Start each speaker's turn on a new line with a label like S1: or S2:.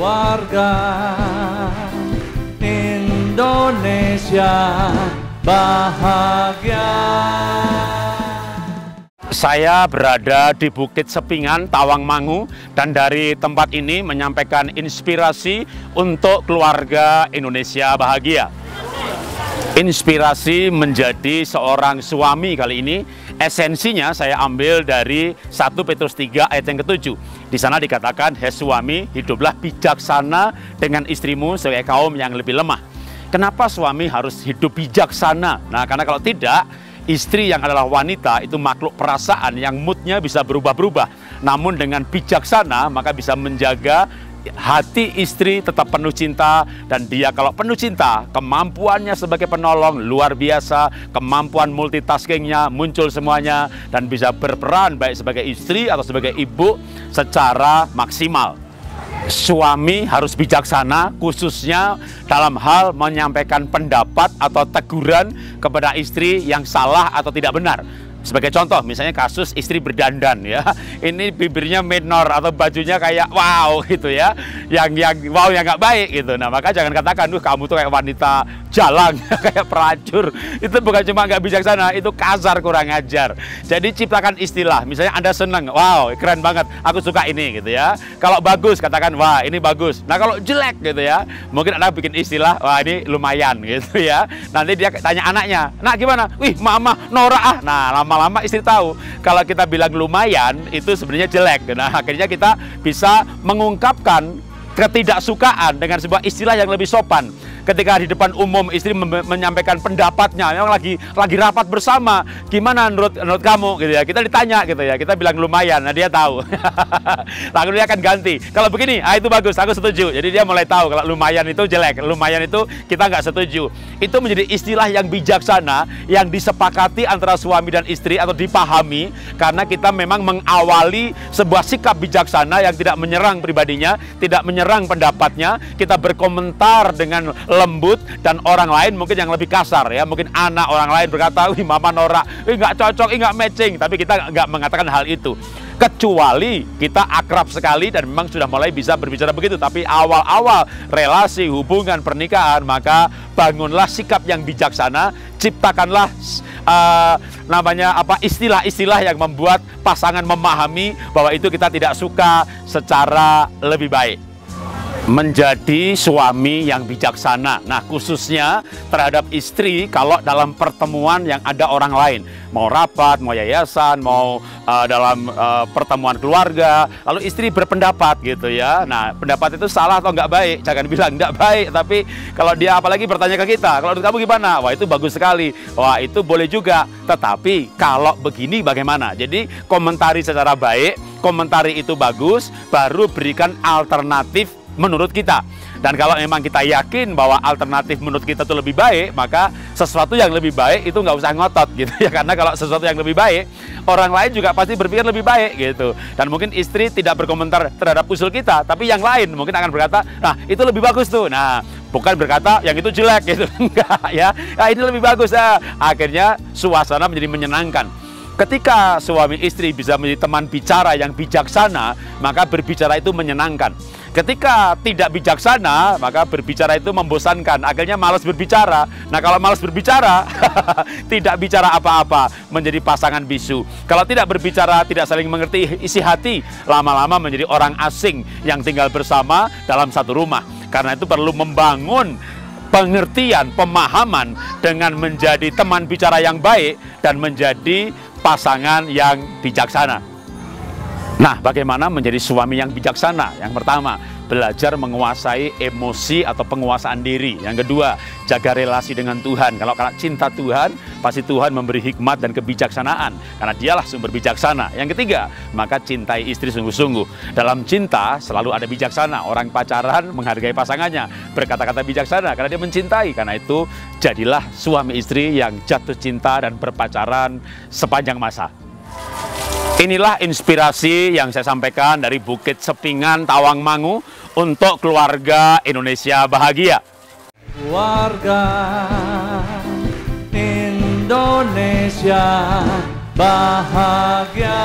S1: Warga Indonesia bahagia.
S2: Saya berada di Bukit Sepingan, Tawangmangu, dan dari tempat ini menyampaikan inspirasi untuk keluarga Indonesia bahagia. Inspirasi menjadi seorang suami kali ini, esensinya saya ambil dari 1 Petrus 3 ayat yang ke-7. Di sana dikatakan, "Hai suami, hiduplah bijaksana dengan istrimu sebagai kaum yang lebih lemah." Kenapa suami harus hidup bijaksana? Nah, karena kalau tidak, istri yang adalah wanita itu makhluk perasaan yang moodnya bisa berubah-berubah. Namun dengan bijaksana maka bisa menjaga hati istri tetap penuh cinta, dan dia kalau penuh cinta, kemampuannya sebagai penolong luar biasa, kemampuan multitaskingnya muncul semuanya, dan bisa berperan baik sebagai istri atau sebagai ibu secara maksimal. Suami harus bijaksana, khususnya dalam hal menyampaikan pendapat atau teguran kepada istri yang salah atau tidak benar. Sebagai contoh, misalnya kasus istri berdandan ya, ini bibirnya minor atau bajunya kayak wow gitu ya, yang wow yang nggak baik gitu. Nah maka jangan katakan, kamu tuh kayak wanita jalan, kayak pelacur. Itu bukan cuma nggak bijaksana, itu kasar, kurang ajar. Jadi ciptakan istilah, misalnya Anda senang, wow keren banget, aku suka ini gitu ya. Kalau bagus katakan, wah ini bagus. Nah kalau jelek gitu ya, mungkin Anda bikin istilah, wah ini lumayan gitu ya. Nanti dia tanya anaknya, nak gimana? Wih mama norak ah. Nah lama-lama istri tahu kalau kita bilang lumayan itu sebenarnya jelek. Nah akhirnya kita bisa mengungkapkan ketidaksukaan dengan sebuah istilah yang lebih sopan. Ketika di depan umum istri menyampaikan pendapatnya, memang lagi rapat bersama, gimana menurut kamu gitu ya, kita ditanya gitu ya, kita bilang lumayan, nah dia tahu. Lalu dia akan ganti, kalau begini, itu bagus, aku setuju. Jadi dia mulai tahu kalau lumayan itu jelek, lumayan itu kita nggak setuju. Itu menjadi istilah yang bijaksana, yang disepakati antara suami dan istri atau dipahami, karena kita memang mengawali sebuah sikap bijaksana yang tidak menyerang pribadinya, tidak menyerang pendapatnya, kita berkomentar dengan lembut, dan orang lain mungkin yang lebih kasar ya, mungkin anak orang lain berkata, wih mama norak, wih nggak cocok, nggak matching, tapi kita nggak mengatakan hal itu. Kecuali kita akrab sekali dan memang sudah mulai bisa berbicara begitu. Tapi awal-awal relasi, hubungan, pernikahan, maka bangunlah sikap yang bijaksana, ciptakanlah istilah-istilah yang membuat pasangan memahami bahwa itu kita tidak suka secara lebih baik. Menjadi suami yang bijaksana. Nah khususnya terhadap istri kalau dalam pertemuan yang ada orang lain, mau rapat, mau yayasan, mau dalam pertemuan keluarga, lalu istri berpendapat gitu ya. Nah pendapat itu salah atau nggak baik, jangan bilang nggak baik, tapi kalau dia apalagi bertanya ke kita, kalau kamu gimana? Wah itu bagus sekali, wah itu boleh juga, tetapi kalau begini bagaimana? Jadi komentari secara baik, komentari itu bagus, baru berikan alternatif menurut kita. Dan kalau memang kita yakin bahwa alternatif menurut kita itu lebih baik, maka sesuatu yang lebih baik itu nggak usah ngotot gitu ya, karena kalau sesuatu yang lebih baik, orang lain juga pasti berpikir lebih baik gitu. Dan mungkin istri tidak berkomentar terhadap usul kita, tapi yang lain mungkin akan berkata, nah itu lebih bagus tuh, nah bukan berkata yang itu jelek gitu, enggak ya, nah, ini lebih bagus ya. Akhirnya suasana menjadi menyenangkan. Ketika suami istri bisa menjadi teman bicara yang bijaksana, maka berbicara itu menyenangkan. Ketika tidak bijaksana, maka berbicara itu membosankan. Akhirnya malas berbicara. Nah kalau malas berbicara, tidak bicara apa-apa, menjadi pasangan bisu. Kalau tidak berbicara, tidak saling mengerti isi hati, lama-lama menjadi orang asing yang tinggal bersama dalam satu rumah. Karena itu perlu membangun pengertian, pemahaman dengan menjadi teman bicara yang baik dan menjadi pasangan yang bijaksana. Nah, bagaimana menjadi suami yang bijaksana? Yang pertama, belajar menguasai emosi atau penguasaan diri. Yang kedua, jaga relasi dengan Tuhan. Kalau karena cinta Tuhan, pasti Tuhan memberi hikmat dan kebijaksanaan, karena dialah sumber bijaksana. Yang ketiga, maka cintai istri sungguh-sungguh. Dalam cinta selalu ada bijaksana. Orang pacaran menghargai pasangannya, berkata-kata bijaksana karena dia mencintai. Karena itu, jadilah suami istri yang jatuh cinta dan berpacaran sepanjang masa. Inilah inspirasi yang saya sampaikan dari Bukit Sepingan, Tawangmangu untuk keluarga Indonesia bahagia.
S1: Keluarga Indonesia bahagia.